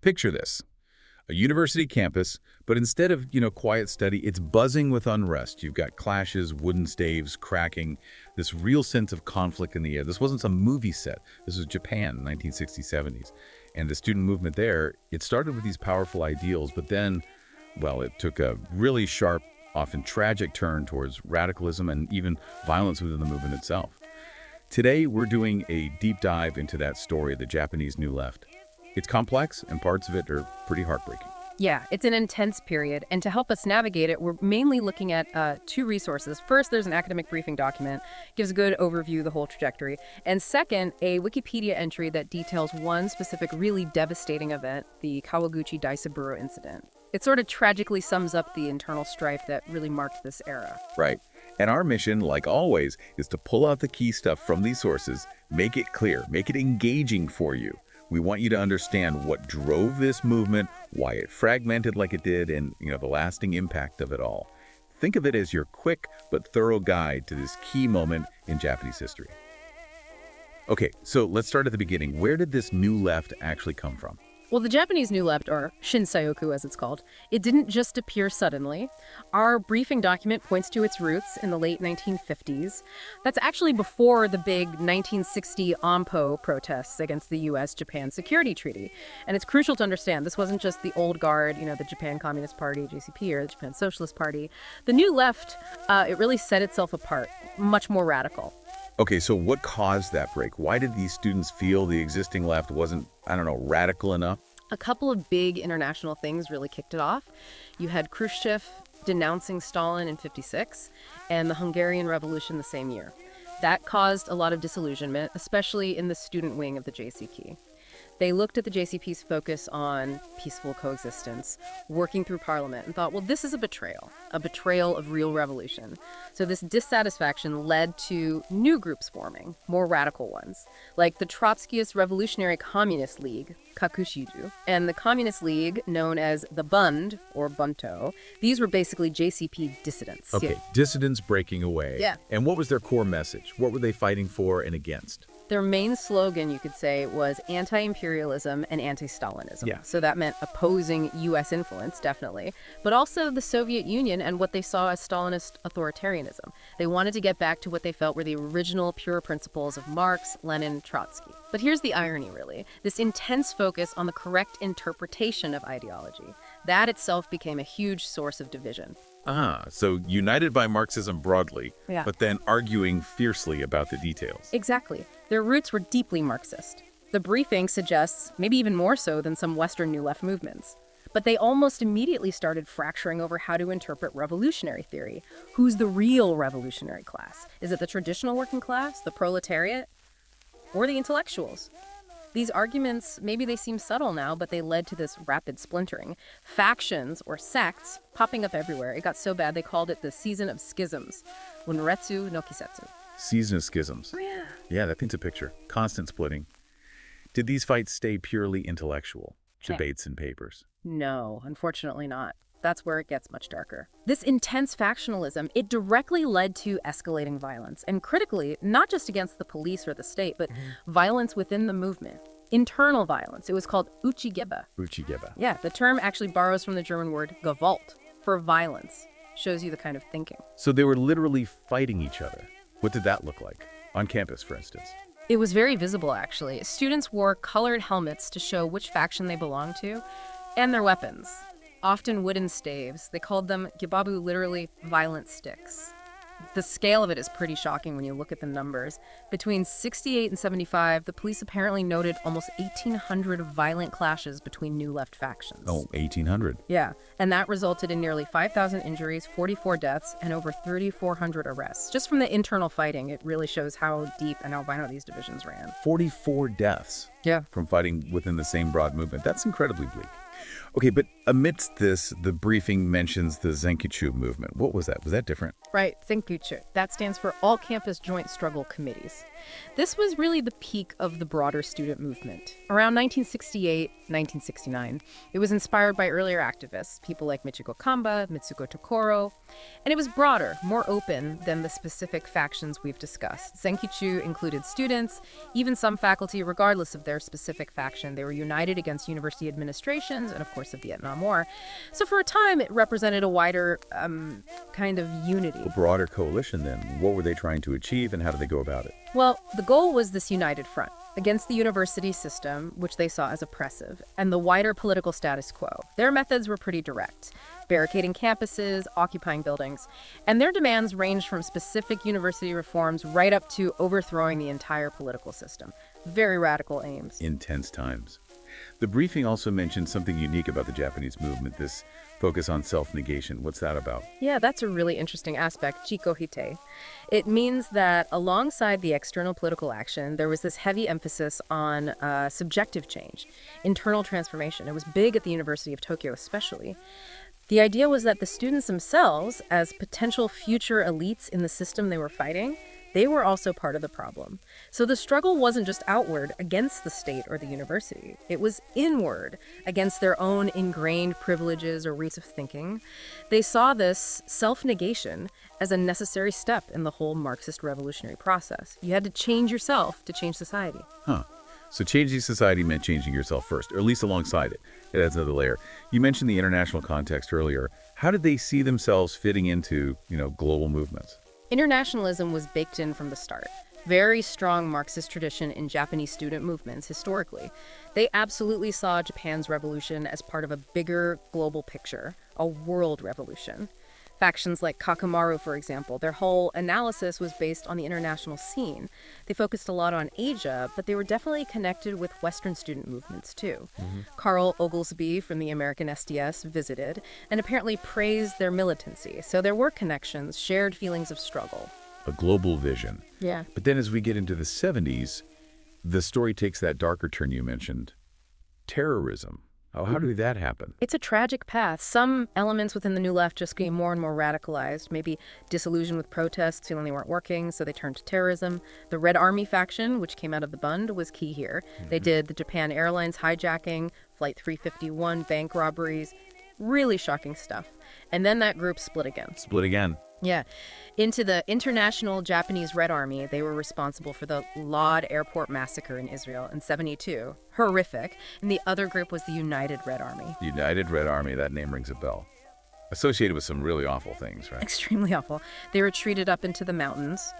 Picture this. A university campus, but instead of, quiet study, it's buzzing with unrest. You've got clashes, wooden staves, cracking, this real sense of conflict in the air. This wasn't some movie set. This was Japan, 1960s, 70s. And the student movement there, it started with these powerful ideals, but then, well, it took a really sharp, often tragic turn towards radicalism and even violence within the movement itself. Today, we're doing a deep dive into that story, the Japanese New Left. It's complex, and parts of it are pretty heartbreaking. Yeah, it's an intense period, and to help us navigate it, we're mainly looking at two resources. First, there's an academic briefing document, gives a good overview of the whole trajectory. And second, a Wikipedia entry that details one specific really devastating event, the Kawaguchi Incident. It sort of tragically sums up the internal strife that really marked this era. Right. And our mission, like always, is to pull out the key stuff from these sources, make it clear, make it engaging for you. We want you to understand what drove this movement, why it fragmented like it did, and the lasting impact of it all. Think of it as your quick but thorough guide to this key moment in Japanese history. Okay, so let's start at the beginning. Where did this New Left actually come from? Well, the Japanese New Left, or Shinsayoku as it's called, it didn't just appear suddenly. Our briefing document points to its roots in the late 1950s. That's actually before the big 1960 Ampo protests against the U.S.-Japan Security Treaty. And it's crucial to understand this wasn't just the old guard, the Japan Communist Party, JCP, or the Japan Socialist Party. The New Left, it really set itself apart, much more radical. Okay, so what caused that break? Why did these students feel the existing left wasn't, radical enough? A couple of big international things really kicked it off. You had Khrushchev denouncing Stalin in '56 and the Hungarian Revolution the same year. That caused a lot of disillusionment, especially in the student wing of the JCP. They looked at the JCP's focus on peaceful coexistence, working through parliament, and thought, well, this is a betrayal of real revolution. So this dissatisfaction led to new groups forming, more radical ones, like the Trotskyist Revolutionary Communist League, Kakushidu, and the Communist League known as the Bund, or Bunto. These were basically JCP dissidents. Okay, yeah. Dissidents breaking away. Yeah. And what was their core message? What were they fighting for and against? Their main slogan, you could say, was anti-imperialism and anti-Stalinism. Yeah. So that meant opposing U.S. influence, definitely, but also the Soviet Union and what they saw as Stalinist authoritarianism. They wanted to get back to what they felt were the original pure principles of Marx, Lenin, Trotsky. But here's the irony, really. This intense focus on the correct interpretation of ideology. That itself became a huge source of division. So united by Marxism broadly, Yeah. but then arguing fiercely about the details. Exactly. Their roots were deeply Marxist. The briefing suggests maybe even more so than some Western New Left movements. But they almost immediately started fracturing over how to interpret revolutionary theory. Who's the real revolutionary class? Is it the traditional working class, the proletariat, or the intellectuals? These arguments, maybe they seem subtle now, but they led to this rapid splintering. Factions, or sects, popping up everywhere. It got so bad they called it the Season of Schisms, Unretsu no Kisetsu. Season of Schisms. Oh, yeah. Yeah, that paints a picture. Constant splitting. Did these fights stay purely intellectual? Debates and papers? No, unfortunately not. That's where it gets much darker. This intense factionalism, it directly led to escalating violence. And critically, not just against the police or the state, but violence within the movement. Internal violence. It was called Uchigebe. Uchigebe. Yeah, the term actually borrows from the German word Gewalt, for violence. Shows you the kind of thinking. So they were literally fighting each other. What did that look like? On campus, for instance. It was very visible, actually. Students wore colored helmets to show which faction they belonged to, and their weapons. Often wooden staves. They called them gibabu, literally violent sticks. The scale of it is pretty shocking when you look at the numbers. Between 68 and 75, the police apparently noted almost 1,800 violent clashes between New Left factions. Oh, 1,800. Yeah, and that resulted in nearly 5,000 injuries, 44 deaths, and over 3,400 arrests. Just from the internal fighting, it really shows how deep and how violent these divisions ran. 44 deaths. Yeah. From fighting within the same broad movement. That's incredibly bleak. Okay, but amidst this, the briefing mentions the Zenkichu movement. What was that? Was that different? Right, Zenkuchu. That stands for All Campus Joint Struggle Committees. This was really the peak of the broader student movement. Around 1968, 1969, it was inspired by earlier activists, people like Michiko Kamba, Mitsuko Tokoro, and it was broader, more open than the specific factions we've discussed. Zenkichu included students, even some faculty, regardless of their specific faction. They were united against university administrations and, of course, the Vietnam War. So for a time, it represented a wider kind of unity. A broader coalition, then. What were they trying to achieve, and how did they go about it? Well, the goal was this united front against the university system, which they saw as oppressive, and the wider political status quo. Their methods were pretty direct, barricading campuses, occupying buildings, and their demands ranged from specific university reforms right up to overthrowing the entire political system. Very radical aims. Intense times. The briefing also mentioned something unique about the Japanese movement, this focus on self-negation. What's that about? Yeah, that's a really interesting aspect, chikohite. It means that alongside the external political action, there was this heavy emphasis on subjective change, internal transformation. It was big at the University of Tokyo especially. The idea was that the students themselves, as potential future elites in the system they were fighting, they were also part of the problem. So the struggle wasn't just outward against the state or the university. It was inward against their own ingrained privileges or ways of thinking. They saw this self-negation as a necessary step in the whole Marxist revolutionary process. You had to change yourself to change society. Huh. So changing society meant changing yourself first, or at least alongside it. It adds another layer. You mentioned the international context earlier. How did they see themselves fitting into, global movements? Internationalism was baked in from the start. Very strong Marxist tradition in Japanese student movements historically. They absolutely saw Japan's revolution as part of a bigger global picture, a world revolution. Factions like Kakamaru, for example, their whole analysis was based on the international scene. They focused a lot on Asia, but they were definitely connected with Western student movements too. Carl Oglesby from the American SDS visited and apparently praised their militancy. So there were connections, shared feelings of struggle. A global vision. Yeah. But then as we get into the 70s, the story takes that darker turn you mentioned. Terrorism. How did that happen? It's a tragic path. Some elements within the New Left just became more and more radicalized, maybe disillusioned with protests, feeling they weren't working, so they turned to terrorism. The Red Army faction, which came out of the Bund, was key here. They did the Japan Airlines hijacking, Flight 351, bank robberies, really shocking stuff. And then that group split again. Split again. Yeah. Into the International Japanese Red Army, they were responsible for the Lod Airport massacre in Israel in '72. Horrific. And the other group was the United Red Army. United Red Army, that name rings a bell. Associated with some really awful things, right? Extremely awful. They retreated up into the mountains,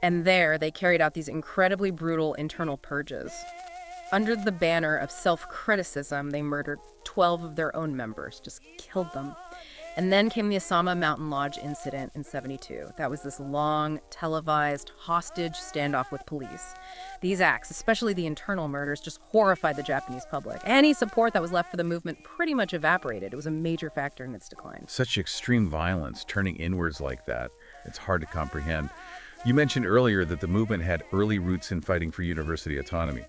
and there they carried out these incredibly brutal internal purges. Under the banner of self-criticism, they murdered 12 of their own members, just killed them. And then came the Osama Mountain Lodge incident in '72. That was this long, televised, hostage standoff with police. These acts, especially the internal murders, just horrified the Japanese public. Any support that was left for the movement pretty much evaporated. It was a major factor in its decline. Such extreme violence, turning inwards like that, it's hard to comprehend. You mentioned earlier that the movement had early roots in fighting for university autonomy.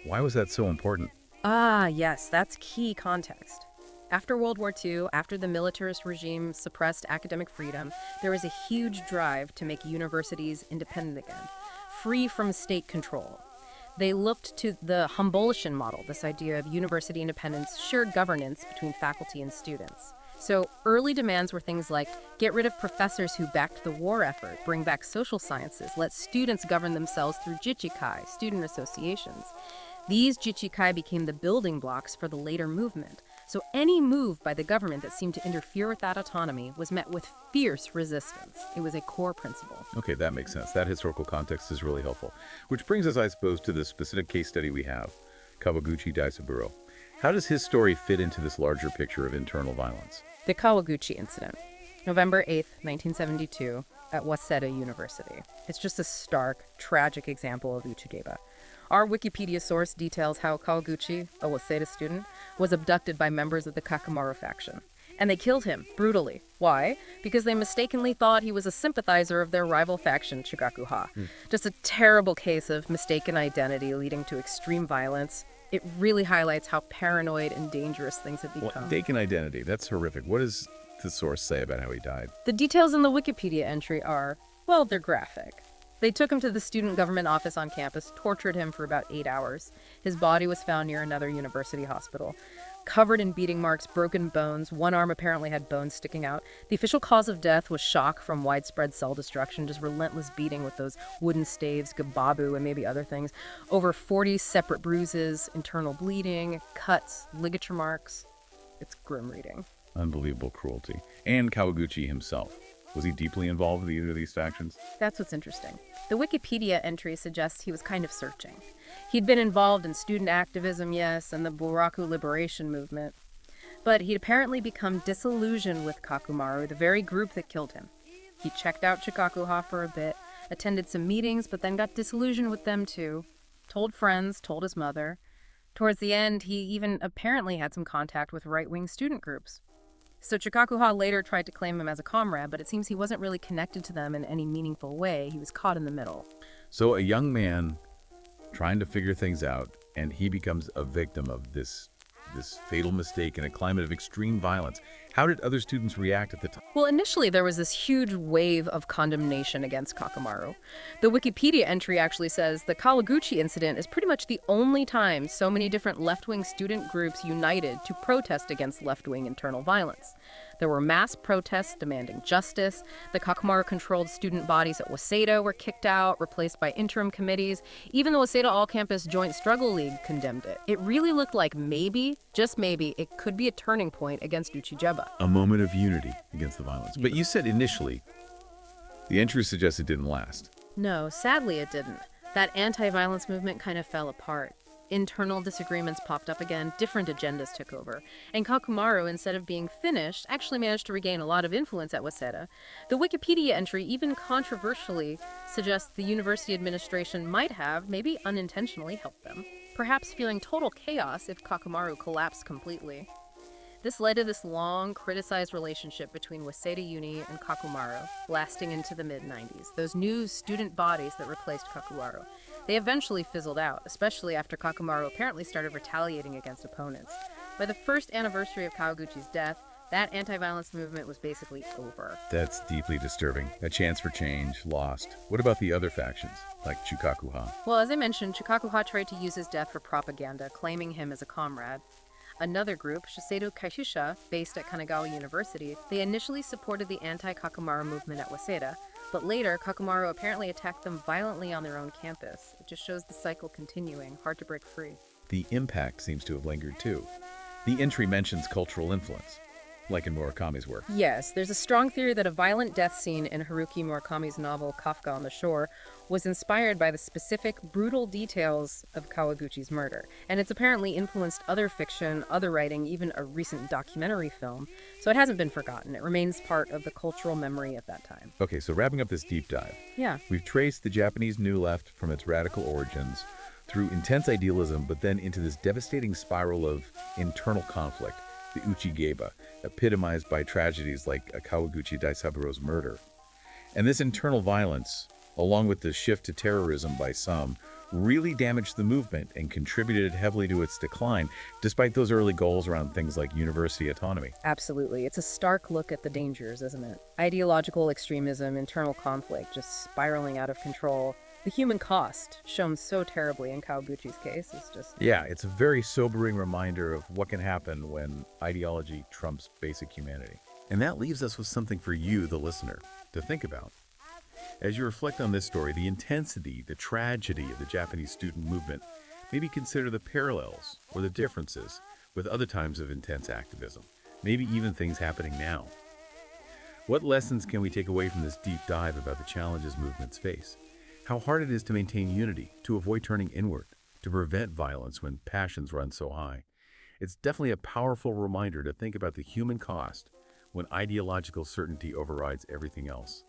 Why was that so important? Ah, yes, that's key context. After World War II, after the militarist regime suppressed academic freedom, there was a huge drive to make universities independent again, free from state control. They looked to the Humboldtian model, this idea of university independence, shared governance between faculty and students. So early demands were things like get rid of professors who backed the war effort, bring back social sciences, let students govern themselves through jichikai, student associations. These jichikai became the building blocks for the later movement. So any move by the government that seemed to interfere with that autonomy was met with fierce resistance. It was a core principle. Okay, that makes sense. That historical context is really helpful. Which brings us, I suppose, to the specific case study we have, Kawaguchi Daisaburo. How does his story fit into this larger picture of internal violence? The Kawaguchi Incident, November 8th, 1972, at Waseda University. It's just a stark, tragic example of uchigeba. Our Wikipedia source details how Kawaguchi, a Waseda student, was abducted by members of the Kakamaru faction. And they killed him, brutally. Why? Because they mistakenly thought he was a sympathizer of their rival faction, Chigakuha. Just a terrible case of mistaken identity leading to extreme violence. It really highlights how paranoid and dangerous things have Well, become. taken identity, that's horrific. What does the source say about how he died? The details in the Wikipedia entry are, well, they're graphic. They took him to the student government office on campus, tortured him for about 8 hours. His body was found near another university hospital, covered in beating marks, broken bones. One arm apparently had bones sticking out. The official cause of death was shock from widespread cell destruction, just relentless beating with those wooden staves, gababu, and maybe other things. Over 40 separate bruises, internal bleeding, cuts, ligature marks. It's grim reading. Unbelievable cruelty. And Kawaguchi himself. Was he deeply involved with either of these factions? That's what's interesting. The Wikipedia entry suggests he was kind of searching. He'd been involved in student activism, yes, and the Buraku liberation movement. But he'd apparently become disillusioned with Kakumaru, the very group that killed him. He checked out Chikakuha for a bit, attended some meetings, but then got disillusioned with them too. Told friends, told his mother. Towards the end, he even apparently had some contact with right-wing student groups. So Chikakuha later tried to claim him as a comrade, but it seems he wasn't really connected to them in any meaningful way. He was caught in the middle. So a young man trying to figure things out, and he becomes a victim of this fatal mistake in a climate of extreme violence. How did other students react at the time? Well, initially there was this huge wave of condemnation against Kakumaru. The Wikipedia entry actually says the Kawaguchi Incident is pretty much the only time so many different left-wing student groups united to protest against left-wing internal violence. There were mass protests demanding justice. The Kakumaru-controlled student bodies at Waseda were kicked out, replaced by interim committees. Even the Waseda All-Campus Joint Struggle League condemned it. It really looked like maybe, just maybe, it could be a turning point against Uchijeba. A moment of unity against the violence. But you said initially, the entry suggests it didn't last. No, sadly it didn't. That anti-violence movement kind of fell apart. Internal disagreements popped up again, different agendas took over. And Kakumaru, instead of being finished, actually managed to regain a lot of influence at Waseda. The Wikipedia entry even controversially suggests the university administration might have, maybe unintentionally, helped them. Perhaps feeling total chaos if Kakumaru collapsed completely. This led to this long, criticized relationship between Waseda Uni and Kakumaru, lasting into the mid-90s. Those new student bodies that replaced Kakumaru. They eventually fizzled out, especially after Kakumaru apparently started retaliating against opponents. By the first anniversary of Kawaguchi's death, that anti-violence movement was basically over. That's deeply disturbing. A chance for change, lost. What about the other factions, like Chikakuha? Well, as I mentioned, Chikakuha tried to use his death for propaganda, claiming him as a comrade. Another group, Shiseido Kaishusha, based at Kanagawa University, they initially supported the anti-Kakumaru movement at Waseda, but later, Kakumaru apparently attacked them violently on their own campus. It just shows the cycle continuing, hard to break free. The impact seems to have lingered too. The entry mentions cultural influence, like in Murakami's work. Yes, there's a strong theory that a violent death scene in Haruki Murakami's novel Kafka on the Shore was inspired by the specific, brutal details of Kawaguchi's murder. And it's apparently influenced other fiction, other writing, even a recent documentary film. So it hasn't been forgotten. It remains part of the cultural memory of that time. Okay, so wrapping up this deep dive. Yeah. We've traced the Japanese New Left from its radical origins through intense idealism, but then into this devastating spiral of internal conflict, the Uchigeba, epitomized by tragedies like Kawaguchi Daisaburo's murder. And this internal violence, along with the shift to terrorism by some, really damaged the movement and contributed heavily to its decline, despite those early goals around things like university autonomy. Absolutely. It's a stark look at the dangers, isn't it? Ideological extremism, internal conflict, just spiraling out of control. The human cost, shown so terribly in Kawaguchi's case, is just... Yeah, it's a very sobering reminder of what can happen when ideology trumps basic humanity. And that leaves us with something for you, the listener, to think about. As you reflect on this story, the intensity, the tragedy of the Japanese student movement, maybe consider the parallels or the differences with other times of intense activism, maybe even things happening now. What lessons can we take away from this deep dive about the challenges movements face? How hard it is to maintain unity, to avoid turning inward, to prevent violence when passions run so high. It's definitely a powerful reminder to think about the human cost when ideological certainty overrides everything else.